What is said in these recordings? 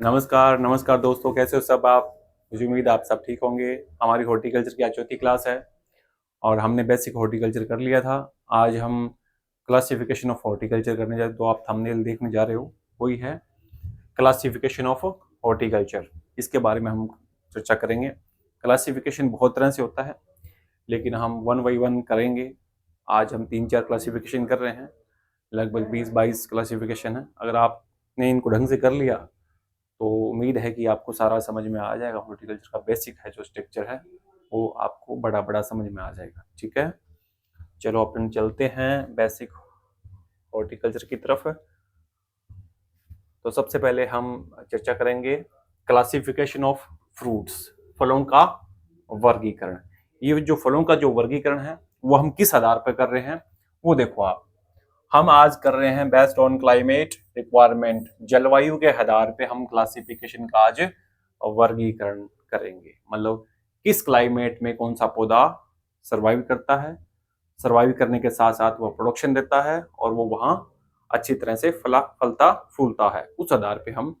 नमस्कार नमस्कार दोस्तों, कैसे हो सब आप। मुझे उम्मीद है आप सब ठीक होंगे। हमारी हॉर्टिकल्चर की आज चौथी क्लास है और हमने बेसिक हॉर्टिकल्चर कर लिया था। आज हम क्लासिफिकेशन ऑफ हॉर्टिकल्चर करने जा रहे, तो आप थंबनेल देखने जा रहे हो, वही है क्लासिफिकेशन ऑफ हॉर्टिकल्चर। इसके बारे में हम चर्चा करेंगे। क्लासिफिकेशन बहुत तरह से होता है, लेकिन हम वन बाई वन करेंगे। आज हम 3-4 क्लासिफिकेशन कर रहे हैं, लगभग 20-22 क्लासिफिकेशन है। अगर आपने इनको ढंग से कर लिया तो उम्मीद है कि आपको सारा समझ में आ जाएगा। हॉर्टिकल्चर का बेसिक है जो स्ट्रक्चर है वो आपको बड़ा बड़ा समझ में आ जाएगा। ठीक है, चलो अपन चलते हैं बेसिक हॉर्टिकल्चर की तरफ। तो सबसे पहले हम चर्चा करेंगे क्लासिफिकेशन ऑफ फ्रूट्स, फलों का वर्गीकरण। ये जो फलों का जो वर्गीकरण है वो हम किस आधार पर कर रहे हैं वो देखो आप। हम आज कर रहे हैं बेस्ड ऑन क्लाइमेट रिक्वायरमेंट, जलवायु के आधार पे हम क्लासिफिकेशन का आज वर्गीकरण करेंगे। मतलब किस क्लाइमेट में कौन सा पौधा सरवाइव करता है, सरवाइव करने के साथ साथ वो प्रोडक्शन देता है और वो वहां अच्छी तरह से फलता फूलता है, उस आधार पे हम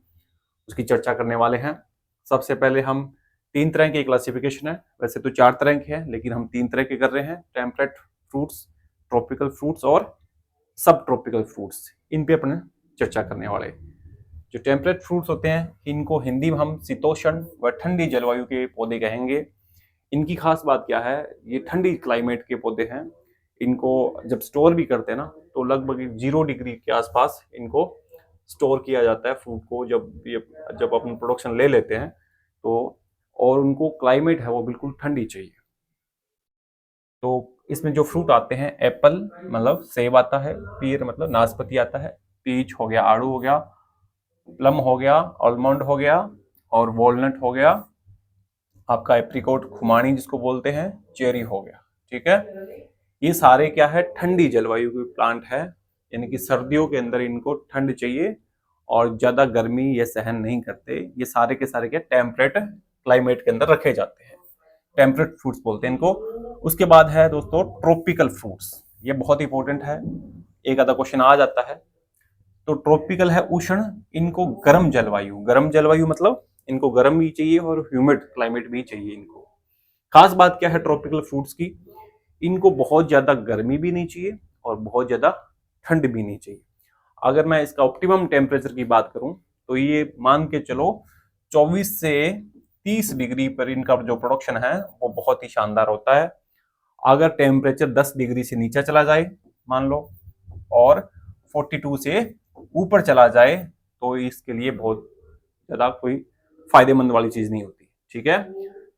उसकी चर्चा करने वाले हैं। सबसे पहले हम 3 तरह की क्लासिफिकेशन है, वैसे तो 4 तरह के हैं लेकिन हम 3 तरह के कर रहे हैं। टेम्परेट फ्रूट्स, ट्रॉपिकल फ्रूट्स और सब ट्रॉपिकल फ्रूट्स, इन पे अपन चर्चा करने वाले। जो टेम्परेट फ्रूट्स होते हैं इनको हिंदी में हम शीतोष्ण व ठंडी जलवायु के पौधे कहेंगे। इनकी खास बात क्या है, ये ठंडी क्लाइमेट के पौधे हैं। इनको जब स्टोर भी करते हैं ना तो लगभग 0 डिग्री के आसपास इनको स्टोर किया जाता है फ्रूट को। जब अपन प्रोडक्शन ले लेते हैं तो, और उनको क्लाइमेट है वो बिल्कुल ठंडी चाहिए। तो इसमें जो फ्रूट आते हैं, एप्पल मतलब सेब आता है, पीर मतलब नाशपाती आता है, पीच हो गया, आड़ू हो गया, प्लम हो गया, आलमंड हो गया और वॉलनट हो गया, आपका एप्रिकॉट खुमानी जिसको बोलते हैं, चेरी हो गया। ठीक है, ये सारे क्या है, ठंडी जलवायु के प्लांट है, यानी कि सर्दियों के अंदर इनको ठंड चाहिए और ज्यादा गर्मी ये सहन नहीं करते। ये सारे के सारे क्या टेम्परेट क्लाइमेट के अंदर रखे जाते हैं, टेम्परेट फ्रूट्स बोलते हैं इनको। उसके बाद है दोस्तों ट्रॉपिकल फ्रूट्स, ये बहुत इंपॉर्टेंट है, एक आधा क्वेश्चन आ जाता है। तो ट्रॉपिकल है उष्ण, इनको गर्म जलवायु, गर्म जलवायु मतलब इनको गर्म भी चाहिए और ह्यूमिड क्लाइमेट भी चाहिए इनको। खास बात क्या है ट्रॉपिकल फ्रूट्स की, इनको बहुत ज्यादा गर्मी भी नहीं चाहिए और बहुत ज्यादा ठंड भी नहीं चाहिए। अगर मैं इसका ऑप्टिमम टेम्परेचर की बात करूं तो ये मान के चलो 24 से 30 डिग्री पर इनका जो प्रोडक्शन है वो बहुत ही शानदार होता है। अगर टेम्परेचर 10 डिग्री से नीचे चला जाए मान लो और 42 से ऊपर चला जाए तो इसके लिए बहुत ज्यादा कोई फायदेमंद वाली चीज नहीं होती। ठीक है,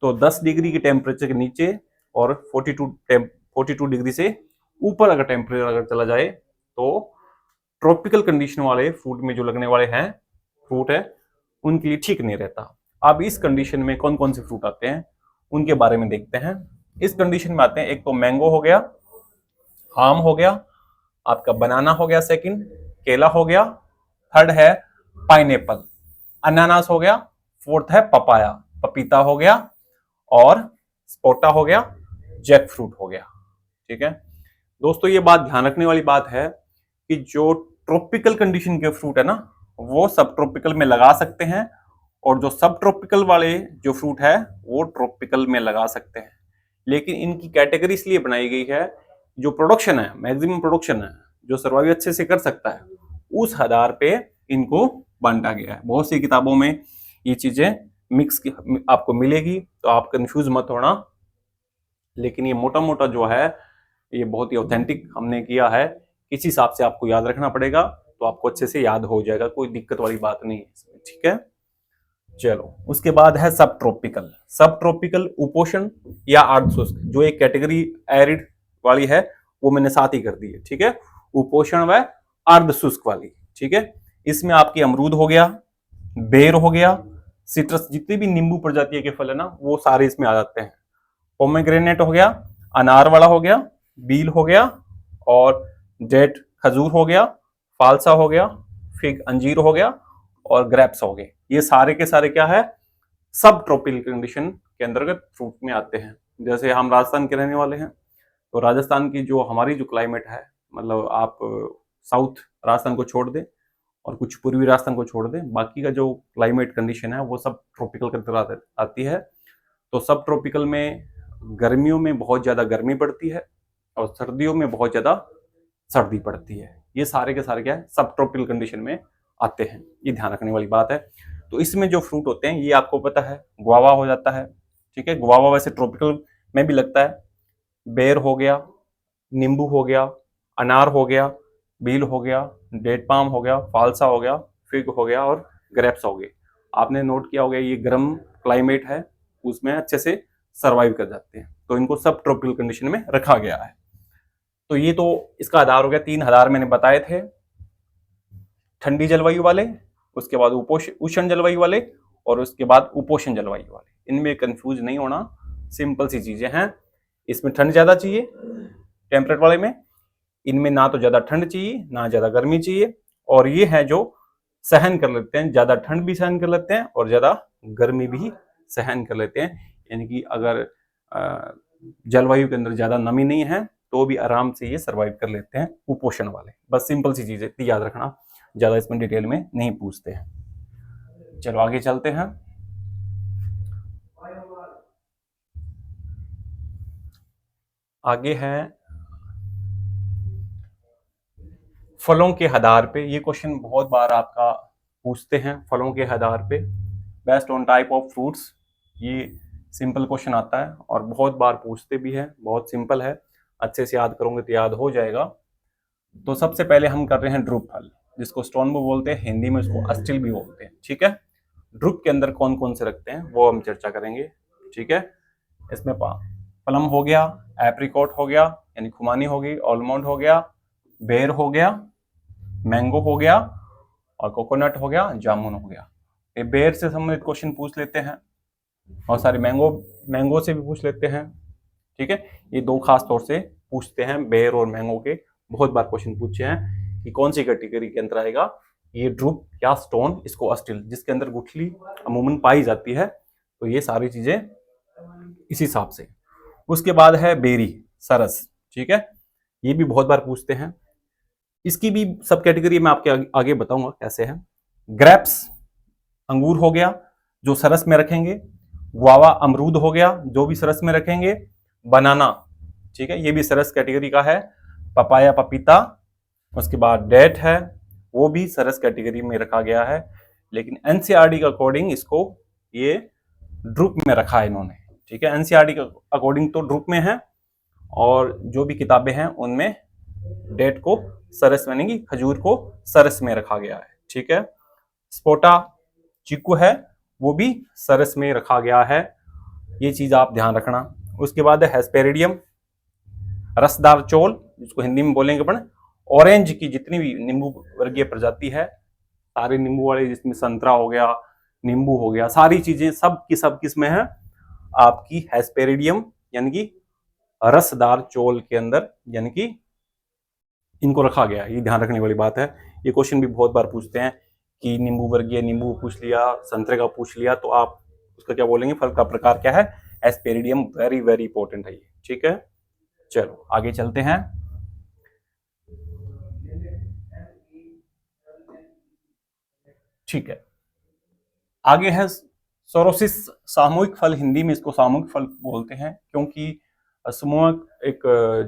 तो 10 डिग्री के टेम्परेचर के नीचे और 42 डिग्री से ऊपर अगर टेम्परेचर अगर चला जाए तो ट्रॉपिकल कंडीशन वाले फ्रूट में जो लगने वाले हैं फ्रूट है उनके लिए ठीक नहीं रहता। अब इस कंडीशन में कौन कौन से फ्रूट आते हैं उनके बारे में देखते हैं। इस कंडीशन में आते हैं, एक तो मैंगो हो गया, आम हो गया, आपका बनाना हो गया, सेकंड केला हो गया, थर्ड है पाइनएप्पल, अनानास हो गया, फोर्थ है पपाया, पपीता हो गया और स्पोटा हो गया, जैक फ्रूट हो गया। ठीक है दोस्तों, ये बात ध्यान रखने वाली बात है कि जो ट्रॉपिकल कंडीशन के फ्रूट है ना वो सब ट्रॉपिकल में लगा सकते हैं और जो सब ट्रॉपिकल वाले जो फ्रूट है वो ट्रॉपिकल में लगा सकते हैं। लेकिन इनकी कैटेगरी इसलिए बनाई गई है, जो प्रोडक्शन है, मैक्सिमम प्रोडक्शन है, जो सर्वाइव अच्छे से कर सकता है, उस आधार पे इनको बांटा गया है। बहुत सी किताबों में ये चीजें मिक्स आपको मिलेगी, तो आप कंफ्यूज मत होना। लेकिन ये मोटा मोटा जो है ये बहुत ही ऑथेंटिक हमने किया है, किस हिसाब से आपको याद रखना पड़ेगा तो आपको अच्छे से याद हो जाएगा, कोई दिक्कत वाली बात नहीं है इसमें। ठीक है, चलो उसके बाद है सब ट्रॉपिकल। सब ट्रॉपिकल उपोषण या अर्धशुष्क, जो एक कैटेगरी एरिड वाली है वो मैंने साथ ही कर दी है। ठीक है, उपोषण व अर्धशुष्क वाली। ठीक है, इसमें आपकी अमरूद हो गया, बेर हो गया, सिट्रस, जितनी भी नींबू प्रजाति के फल है ना वो सारे इसमें आ जाते हैं। पोमेग्रेनेट हो गया, अनार वाला हो गया, बील हो गया और डेट खजूर हो गया, फालसा हो गया, फिग अंजीर हो गया और ग्रेप्स हो गए। ये सारे के सारे क्या है, सब ट्रॉपिकल कंडीशन के अंतर्गत फ्रूट में आते हैं। जैसे हम राजस्थान के रहने वाले हैं तो राजस्थान की जो हमारी जो क्लाइमेट है, मतलब आप साउथ राजस्थान को छोड़ दें और कुछ पूर्वी राजस्थान को छोड़ दें, बाकी का जो क्लाइमेट कंडीशन है वो सब ट्रॉपिकल के अंतर्गत आती है। तो सब ट्रॉपिकल में गर्मियों में बहुत ज़्यादा गर्मी पड़ती है और सर्दियों में बहुत ज़्यादा सर्दी पड़ती है। ये सारे के सारे क्या है, सब ट्रॉपिकल कंडीशन में आते हैं, ये ध्यान रखने वाली बात है। तो इसमें जो फ्रूट होते हैं ये आपको पता है, गुआवा हो जाता है, ठीक है। गुआवा वैसे ट्रॉपिकल में भी लगता है। बेर हो गया, नींबू हो गया, अनार हो गया, बील हो गया, डेट पाम हो गया, फालसा हो गया, फिग हो गया और ग्रेप्स हो गए। आपने नोट किया होगा ये गर्म क्लाइमेट है, उसमें अच्छे से सर्वाइव कर जाते हैं, तो इनको सब ट्रॉपिकल कंडीशन में रखा गया है। तो ये तो इसका आधार हो गया, 3 आधार मैंने बताए थे, ठंडी जलवायु वाले, उसके बाद उष्ण जलवायु वाले और उसके बाद उपोष्ण जलवायु वाले। इनमें कंफ्यूज नहीं होना, सिंपल सी चीजें हैं। इसमें ठंड ज्यादा चाहिए टेम्परेट वाले में, इनमें ना तो ज्यादा ठंड चाहिए ना ज्यादा गर्मी चाहिए, और ये है जो सहन कर लेते हैं, ज्यादा ठंड भी सहन कर लेते हैं और ज्यादा गर्मी भी सहन कर लेते हैं। यानी कि अगर जलवायु के अंदर ज्यादा नमी नहीं है तो भी आराम से ये सर्वाइव कर लेते हैं, कुपोषण वाले। बस सिंपल सी चीज है, याद रखना, ज्यादा इसमें डिटेल में नहीं पूछते हैं। चलो आगे चलते हैं। आगे है फलों के आधार पे, ये क्वेश्चन बहुत बार आपका पूछते हैं, फलों के आधार पे based on type of fruits. ये सिंपल क्वेश्चन आता है और बहुत बार पूछते भी हैं, बहुत सिंपल है, अच्छे से याद करोगे तो याद हो जाएगा। तो सबसे पहले हम कर रहे हैं ड्रुप फल, जिसको स्टोनबो बोलते हैं, हिंदी में उसको अस्टिल भी बोलते हैं, ठीक है। ड्रुप के अंदर कौन कौन से रखते हैं वो हम चर्चा करेंगे, ठीक है। इसमें प्लम हो गया, एप्रिकॉट हो गया यानी खुमानी हो गई, आलमंड हो गया, बेर हो गया, मैंगो हो गया और कोकोनट हो गया, जामुन हो गया। ये बेर से संबंधित क्वेश्चन पूछ लेते हैं, बहुत सारे मैंगो से भी पूछ लेते हैं, ठीक है। ये दो खास तौर से पूछते हैं, बेर और मैंगो के बहुत बार क्वेश्चन पूछे हैं कि कौन सी कैटेगरी के अंदर आएगा ये ड्रुप या स्टोन, इसको अस्टिल, जिसके अंदर गुठली अमूमन पाई जाती है। तो ये सारी चीजें इस हिसाब से। उसके बाद है बेरी, सरस, ठीक है, ये भी बहुत बार पूछते हैं, इसकी भी सब कैटेगरी मैं आपके आगे बताऊंगा कैसे है। ग्रेप्स, अंगूर हो गया जो सरस में रखेंगे, गुआवा अमरूद हो गया जो भी सरस में रखेंगे, बनाना, ठीक है, ये भी सरस कैटेगरी का है, पपाया पपीता, उसके बाद डेट है वो भी सरस कैटेगरी में रखा गया है, लेकिन एनसीईआरटी के अकॉर्डिंग इसको ये ड्रुप में रखा है इन्होंने, ठीक है। एनसीईआरटी के अकॉर्डिंग तो ड्रुप में है और जो भी किताबें हैं उनमें डेट को सरस में, नहीं खजूर को सरस में रखा गया है, ठीक है। स्पोटा चीकू है वो भी सरस में रखा गया है, ये चीज आप ध्यान रखना। उसके बाद है हेस्पेरिडियम, रसदार चोल, जिसको हिंदी में बोलेंगे अपन, ऑरेंज की जितनी भी नींबू वर्गीय प्रजाति है, सारे नींबू वाले, जिसमें संतरा हो गया, नींबू हो गया, सारी चीजें सब किस में है आपकी हेस्पेरिडियम यानी कि रसदार चोल के अंदर, यानी कि इनको रखा गया है। ये ध्यान रखने वाली बात है, ये क्वेश्चन भी बहुत बार पूछते हैं कि नींबू वर्गीय, नींबू पूछ लिया, संतरे का पूछ लिया, तो आप उसका क्या बोलेंगे, फल का प्रकार क्या है, एस्पेरिडियम, वेरी वेरी इंपॉर्टेंट है ये, ठीक है। चलो आगे चलते हैं। ठीक है, आगे है सोरोसिस, सामूहिक फल, हिंदी में इसको सामूहिक फल बोलते हैं, क्योंकि समूह एक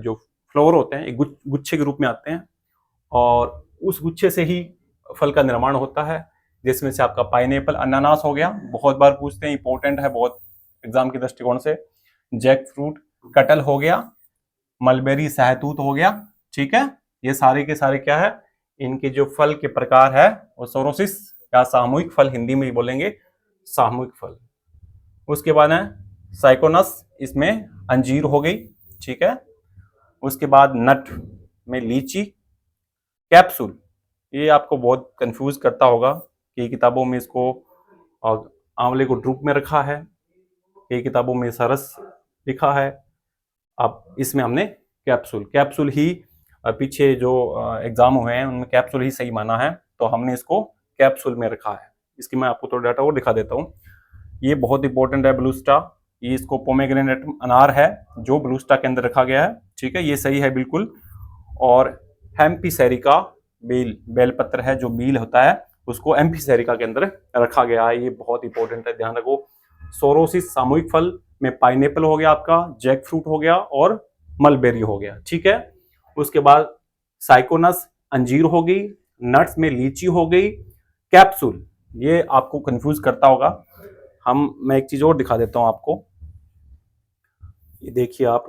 जो फ्लोर होते हैं एक गुच्छे के रूप में आते हैं और उस गुच्छे से ही फल का निर्माण होता है, जिसमें से आपका पाइनएप्पल, अनानास हो गया, बहुत बार पूछते हैं, इंपॉर्टेंट है बहुत एग्जाम के दृष्टिकोण से। जैक फ्रूट, कटल हो गया, मलबेरी, सहतूत हो गया, ठीक है। ये सारे के सारे क्या है, इनके जो फल के प्रकार है वो सोरोसिस या सामूहिक फल, हिंदी में ही बोलेंगे सामूहिक फल। उसके बाद है साइकोनस, इसमें अंजीर हो गई, ठीक है। उसके बाद नट में लीची, कैप्सूल, ये आपको बहुत कंफ्यूज करता होगा कि किताबों में इसको आंवले को ड्रुप में रखा है, कई किताबों में सरस लिखा है, अब इसमें हमने कैप्सूल ही पीछे जो एग्जाम हुए हैं उनमें कैप्सूल ही सही माना है, तो हमने इसको कैप्सूल में रखा है। इसकी मैं आपको थोड़ा डाटा और दिखा देता हूँ, ये बहुत इंपॉर्टेंट है, ब्लूस्टा, ये इसको पोमेग्रेनेट अनार है जो ब्लूस्टा के अंदर रखा गया है, ठीक है, ये सही है बिल्कुल। और हेम्पिसेरिका बेलपत्र है, जो बील होता है उसको एम्फीसेरिका के अंदर रखा गया है। ये बहुत इंपॉर्टेंट है, ध्यान रखो। सोरोसिस सामूहिक फल में पाइनएप्पल हो गया आपका, जैक फ्रूट हो गया और मलबेरी हो गया, ठीक है। उसके बाद साइकोनस अंजीर हो गई, नट्स में लीची हो गई, कैप्सूल ये आपको कंफ्यूज करता होगा। मैं एक चीज और दिखा देता हूं आपको, ये देखिए आप,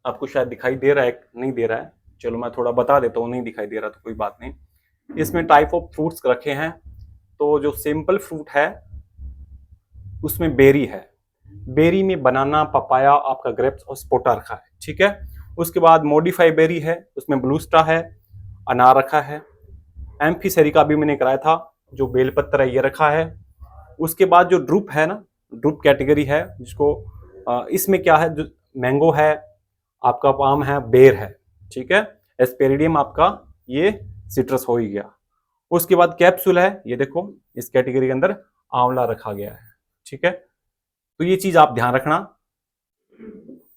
आपको शायद दिखाई दे रहा है नहीं दे रहा है, चलो मैं थोड़ा बता देता हूँ, नहीं दिखाई दे रहा तो कोई बात नहीं। इसमें टाइप ऑफ फ्रूट्स रखे हैं, तो जो सिंपल फ्रूट है उसमें बेरी है, बेरी में बनाना, पपाया, आपका ग्रेप्स और सपोटा रखा है, ठीक है। उसके बाद मॉडिफाई बेरी है, उसमें ब्लूस्टा है, अनार रखा है, एम्फीसेरिका भी मैंने कराया था, जो बेलपत्र है ये रखा है। उसके बाद जो ड्रुप है ना, ड्रुप कैटेगरी है जिसको इसमें क्या है, जो मैंगो है आपका, पाम है, बेर है, ठीक है। एस्पेरिडियम आपका ये सिट्रस हो ही गया। उसके बाद कैप्सूल है, ये देखो इस कैटेगरी के अंदर आंवला रखा गया है, ठीक है। तो ये चीज आप ध्यान रखना,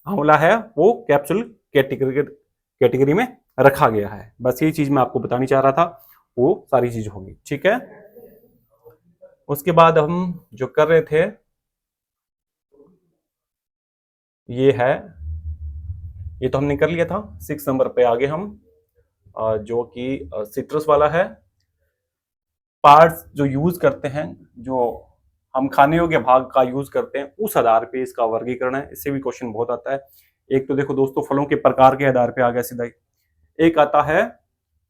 आंवला है वो कैप्सूल कैटेगरी में रखा गया है। बस ये चीज मैं आपको बतानी चाह रहा था, वो सारी चीज होगी, ठीक है। उसके बाद हम जो कर रहे थे ये है, ये तो हमने कर लिया था। 6 नंबर पे आगे हम जो कि सिट्रस वाला है, पार्ट्स जो यूज करते हैं, जो हम खाने योग्य भाग का यूज करते हैं, उस आधार पे इसका वर्गीकरण है। इससे भी क्वेश्चन बहुत आता है। एक तो देखो दोस्तों, फलों के प्रकार के आधार पे आ गया सीधा ही। एक आता है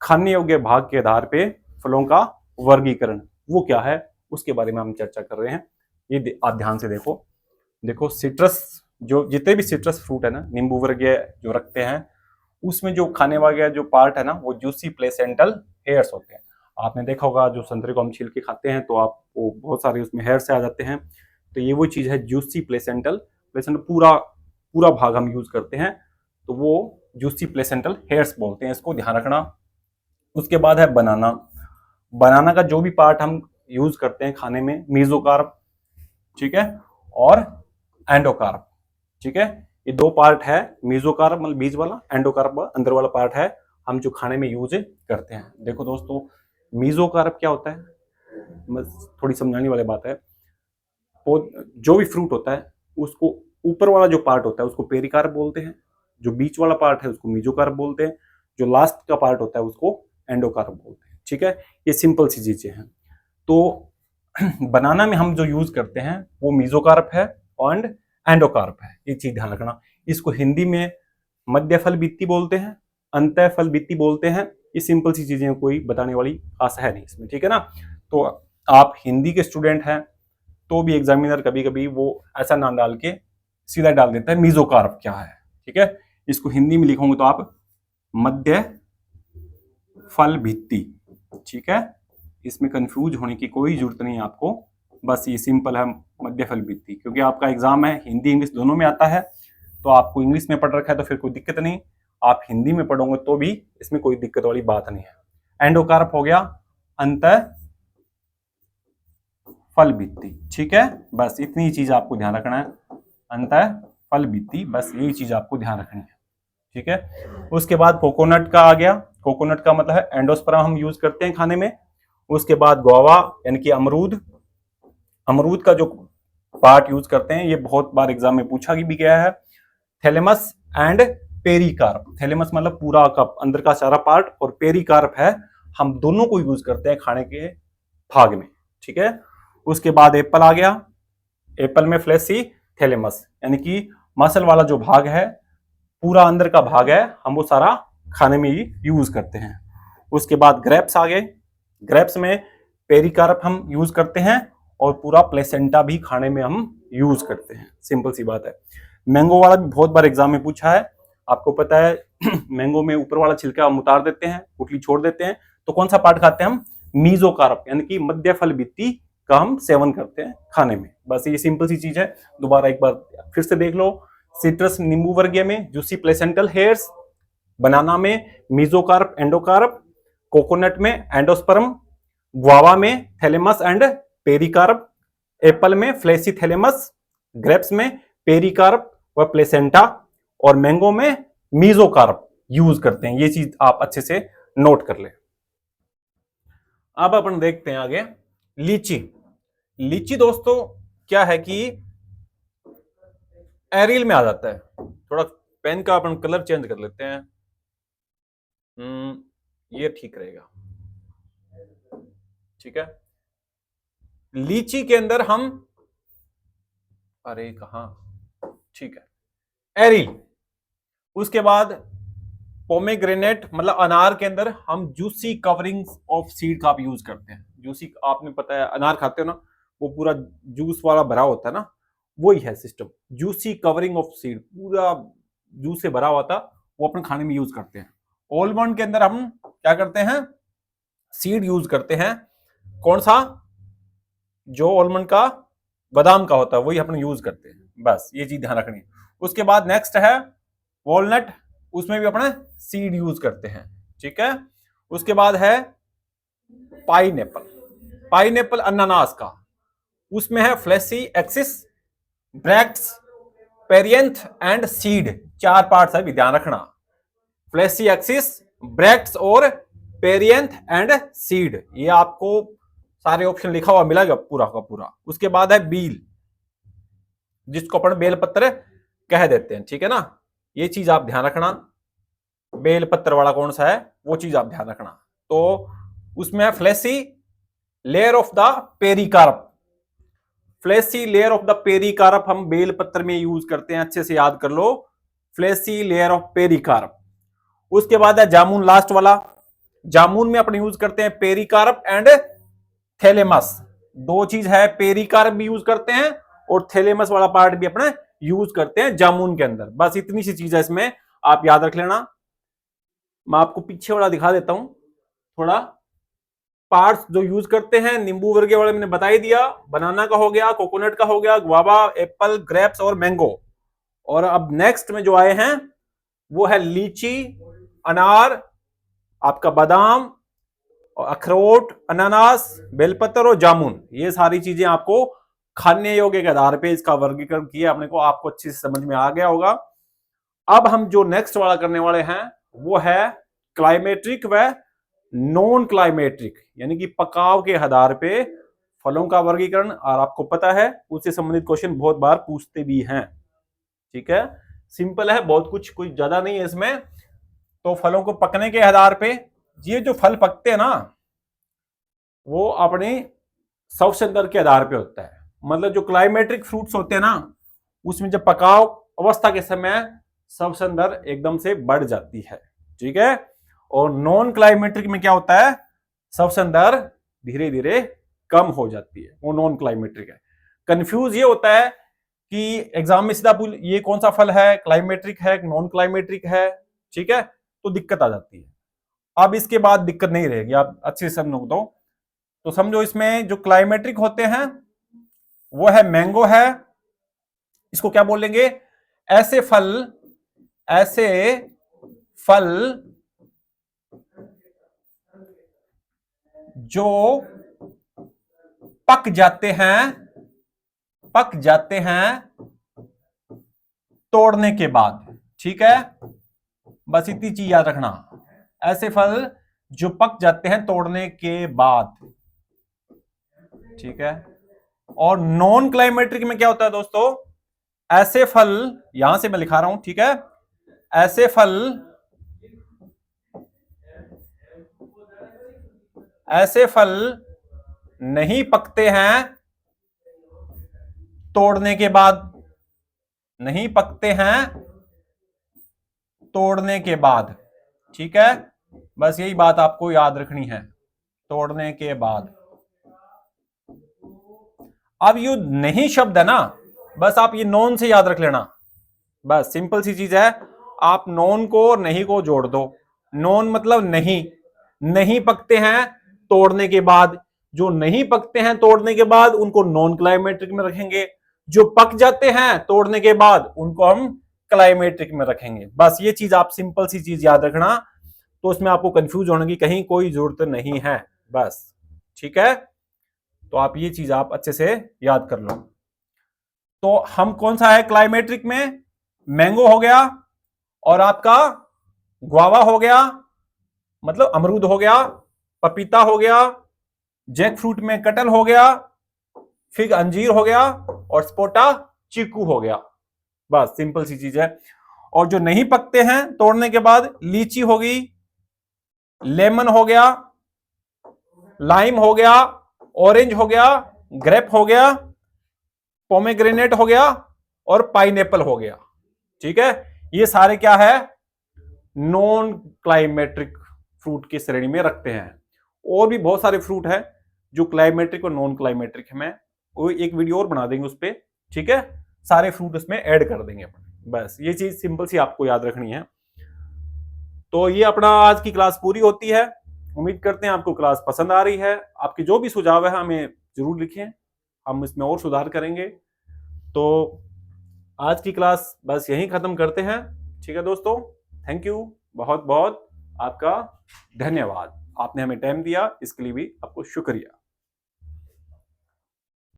खाने योग्य भाग के आधार पे फलों का वर्गीकरण, वो क्या है उसके बारे में हम चर्चा कर रहे हैं। ये आप ध्यान से देखो, देखो सिट्रस, जो जितने भी सिट्रस फ्रूट है ना, नींबू वर्गीय जो रखते हैं, उसमें जो खाने वाला जो पार्ट है ना, वो जूसी प्लेसेंटल हेयर्स होते हैं। आपने देखा होगा जो संतरे को हम छील के खाते हैं तो आपको बहुत सारे उसमें हेयर से आ जाते हैं, तो ये वो चीज है जूसी प्लेसेंटल। प्लेसेंटल पूरा पूरा भाग हम यूज करते हैं, तो वो जूसी प्लेसेंटल हेयर्स बोलते हैं, इसको ध्यान रखना। उसके बाद है बनाना। बनाना का जो भी पार्ट हम यूज करते हैं खाने में, मीजोकार्प, ठीक है, और एंडोकार्प, ठीक है। ये दो पार्ट है, मीजोकार्प मतलब बीज वाला, एंडोकार्प अंदर वाला पार्ट है, हम जो खाने में यूज करते हैं। देखो दोस्तों, मीजोकार्प क्या होता है, बस थोड़ी समझाने वाली बात है। जो भी फ्रूट होता है उसको ऊपर वाला जो पार्ट होता है उसको पेरिकार्प बोलते हैं, जो बीच वाला पार्ट है उसको मीजोकार्प बोलते हैं, जो लास्ट का पार्ट होता है उसको एंडोकार्प बोलते हैं, ठीक है। ये सिंपल सी चीजें हैं। तो बनाना में हम जो यूज करते हैं वो मीजोकार्प है और एंडोकार्प है, ये चीज ध्यान रखना। इसको हिंदी में मध्य फल भित्ति बोलते हैं, अंतः फल भित्ति बोलते हैं। ये सिंपल सी चीजें, कोई बताने वाली आशा है नहीं इसमें, ठीक है ना। तो आप हिंदी के स्टूडेंट हैं तो भी एग्जामिनर कभी कभी वो ऐसा नाम डाल के सीधा डाल देता है मीजोकार्प क्या है, ठीक है। इसको हिंदी में लिखोगे तो आप मध्य फल भित्ति, ठीक है। इसमें कंफ्यूज होने की कोई जरूरत नहीं है आपको, बस ये सिंपल है मध्य फल भित्ति। क्योंकि आपका एग्जाम है हिंदी इंग्लिश दोनों में आता है, तो आपको इंग्लिश में पढ़ रखा है तो फिर कोई दिक्कत नहीं, आप हिंदी में पढ़ोगे तो भी इसमें कोई दिक्कत वाली बात नहीं है। एंडोकार्प हो गया अंतः फल भित्ति, ठीक है। बस इतनी चीज आपको ध्यान रखना है, अंतः फल भित्ति, बस यही चीज आपको ध्यान रखनी है, ठीक है। उसके बाद कोकोनट का आ गया। कोकोनट का मतलब है एंडोस्पर्म हम यूज करते हैं खाने में। उसके बाद गुआवा यानी कि अमरूद, अमरूद का जो पार्ट यूज करते हैं ये बहुत बार एग्जाम में पूछा भी गया है, थैलेमस एंड पेरिकार्प। थैलेमस मतलब पूरा का अंदर का सारा पार्ट, और पेरिकार्प है, हम दोनों को यूज करते हैं खाने के भाग में, ठीक है। उसके बाद एप्पल आ गया। एप्पल में फ्लैशी थैलेमस यानी कि मसल वाला जो भाग है, पूरा अंदर का भाग है, हम वो सारा खाने में ही यूज करते हैं। उसके बाद ग्रेप्स आ गए। ग्रेप्स में पेरिकार्प हम यूज करते हैं और पूरा प्लेसेंटा भी खाने में हम यूज करते हैं, सिंपल सी बात है। मैंगो वाला भी बहुत बार एग्जाम में पूछा है, आपको पता है मैंगो में ऊपर वाला छिलका हम उतार देते हैं, गुठली छोड़ देते हैं, तो कौन सा पार्ट खाते हैं हम, मीजोकार्प यानी कि मध्य फल भित्ति का हम सेवन करते हैं खाने में। बस ये सिंपल सी चीज है, दोबारा एक बार फिर से देख लो। सिट्रस नींबू वर्गीय में जूसी प्लेसेंटल हेयर्स, बनाना में मीजोकार्प एंडोकार्प, कोकोनट में एंडोस्पर्म, गुआवा में थैलेमस एंड पेरिकार्प, एप्पल में फ्लैशी थैलेमस, ग्रेप्स में पेरिकार्प व प्लेसेंटा, और मैंगो में मीजोकार्प यूज करते हैं। ये चीज आप अच्छे से नोट कर ले। अब अपन देखते हैं आगे लीची। लीची दोस्तों क्या है कि एरियल में आ जाता है। थोड़ा पेन का अपन कलर चेंज कर लेते हैं। ये ठीक रहेगा, ठीक है। लीची के अंदर हम, अरे कहां, ठीक है, एरिल। उसके बाद पोमेग्रेनेट मतलब अनार के अंदर हम जूसी कवरिंग ऑफ सीड का आप यूज करते हैं। जूसी, आपने पता है अनार खाते हो ना, वो पूरा जूस वाला भरा होता है ना, वही है system. Juicy covering of seed, पूरा जूस से भरा हुआ था, वो अपन खाने में यूज करते हैं। ऑलमंड के अंदर हम क्या करते हैं, सीड यूज करते हैं। कौन सा, जो ऑलमंड का बादाम का होता है वही अपन यूज करते हैं। बस ये चीज ध्यान रखनी है। उसके बाद नेक्स्ट है वॉलनट, उसमें भी अपने सीड यूज करते हैं, ठीक है। उसके बाद है पाइनएप्पल, पाइनएप्पल अनानास का, उसमें है fleshy axis, bracts, perianth and seed. 4 parts है, भी ध्यान रखना। फ्लेसी एक्सिस, ब्रैक्ट्स और पेरियंथ एंड सीड, ये आपको सारे ऑप्शन लिखा हुआ मिलेगा पूरा का पूरा। उसके बाद है बील, जिसको अपन बेलपत्र कह देते हैं, ठीक है ना। ये चीज आप ध्यान रखना, बेलपत्र वाला कौन सा है वो चीज आप ध्यान रखना। तो उसमें है fleshy layer of the pericarp, fleshy layer of the pericarp हम बेलपत्र में यूज करते हैं, अच्छे से याद कर लो, फ्लेसी लेयर ऑफ पेरिकार्प। उसके बाद है जामुन, लास्ट वाला। जामुन में अपन यूज करते हैं पेरिकार्प एंड थैलेमस, 2 चीज है, पेरिकार्प भी यूज करते हैं और थैलेमस वाला पार्ट भी अपने यूज करते हैं जामुन के अंदर। बस इतनी सी चीज है इसमें, आप याद रख लेना। मैं आपको पीछे वाला दिखा देता हूं थोड़ा, पार्ट्स जो यूज करते हैं। नींबू वर्गे वाले मैंने बता ही दिया, बनाना का हो गया, कोकोनट का हो गया, गुआवा, एप्पल, ग्रेप्स और मैंगो। और अब नेक्स्ट में जो आए हैं वो है लीची, अनार, आपका बादाम, अखरोट, अनानास, बेलपत्र और जामुन। ये सारी चीजें आपको खाने योग्य के आधार पे इसका वर्गीकरण किया अपने को, आपको अच्छे से समझ में आ गया होगा। अब हम जो नेक्स्ट वाला करने वाले हैं वो है क्लाइमेट्रिक व नॉन क्लाइमेट्रिक, यानी कि पकाव के आधार पे फलों का वर्गीकरण। और आपको पता है उससे संबंधित क्वेश्चन बहुत बार पूछते भी हैं, ठीक है। सिंपल है, बहुत कुछ ज्यादा नहीं है इसमें। तो फलों को पकने के आधार पे, ये जो फल पकते हैं ना वो अपने स्वसंदर के आधार पे होता है। मतलब जो क्लाइमेट्रिक फ्रूट्स होते हैं ना, उसमें जब पकाव अवस्था के समय स्वसंदर एकदम से बढ़ जाती है, ठीक है। और नॉन क्लाइमेट्रिक में क्या होता है, स्वसंदर धीरे धीरे कम हो जाती है, वो नॉन क्लाइमेट्रिक है। कंफ्यूज ये होता है कि एग्जाम में सीधा पूछ ये कौन सा फल है, क्लाइमेट्रिक है नॉन क्लाइमेट्रिक है, ठीक है, तो दिक्कत आ जाती है। अब इसके बाद दिक्कत नहीं रहेगी, आप अच्छे से समझो। तो समझो इसमें जो क्लाइमेट्रिक होते हैं वो है मैंगो है, इसको क्या बोलेंगे, ऐसे फल जो पक जाते हैं तोड़ने के बाद, ठीक है। बस इतनी चीज याद रखना, ऐसे फल जो पक जाते हैं तोड़ने के बाद, ठीक है। और नॉन क्लाइमेट्रिक में क्या होता है दोस्तों, ऐसे फल, यहां से मैं लिखा रहा हूं, ठीक है, ऐसे फल नहीं पकते हैं तोड़ने के बाद, नहीं पकते हैं तोड़ने के बाद, ठीक है। बस यही बात आपको याद रखनी है, तोड़ने के बाद। अब ये नहीं शब्द है ना, बस आप ये नॉन से याद रख लेना, बस सिंपल सी चीज है। आप नॉन को और नहीं को जोड़ दो। नॉन मतलब नहीं पकते हैं तोड़ने के बाद, जो नहीं पकते हैं तोड़ने के बाद उनको नॉन क्लाइमेट्रिक में रखेंगे, जो पक जाते हैं तोड़ने के बाद उनको हम क्लाइमेट्रिक में रखेंगे। बस ये चीज आप सिंपल सी चीज याद रखना, तो उसमें आपको कंफ्यूज होने की कहीं कोई जरूरत नहीं है, बस, ठीक है। तो आप ये चीज आप अच्छे से याद कर लो। तो हम कौन सा है क्लाइमेट्रिक में? मैंगो हो गया, और आपका ग्वावा हो गया, मतलब अमरूद हो गया, पपीता हो गया, जैक फ्रूट में कटहल हो गया, फिग अंजीर हो गया, और सपोटा चीकू हो गया। बस सिंपल सी चीज है। और जो नहीं पकते हैं तोड़ने के बाद, लीची हो गई, लेमन हो गया, लाइम हो गया, ऑरेंज हो गया, ग्रेप हो गया, पोमेग्रेनेट हो गया, और पाइनएप्पल हो गया। ठीक है, ये सारे क्या है? नॉन क्लाइमेट्रिक फ्रूट की श्रेणी में रखते हैं। और भी बहुत सारे फ्रूट हैं जो क्लाइमेट्रिक और नॉन क्लाइमेट्रिक है। मैं वो एक वीडियो और बना देंगे उस पर। ठीक है, सारे फ्रूट उसमें ऐड कर देंगे अपन। बस ये चीज सिंपल सी आपको याद रखनी है। तो ये अपना आज की क्लास पूरी होती है। उम्मीद करते हैं आपको क्लास पसंद आ रही है। आपके जो भी सुझाव है हमें जरूर लिखें, हम इसमें और सुधार करेंगे। तो आज की क्लास बस यहीं खत्म करते हैं। ठीक है दोस्तों, थैंक यू, बहुत बहुत आपका धन्यवाद। आपने हमें टाइम दिया, इसके लिए भी आपको शुक्रिया।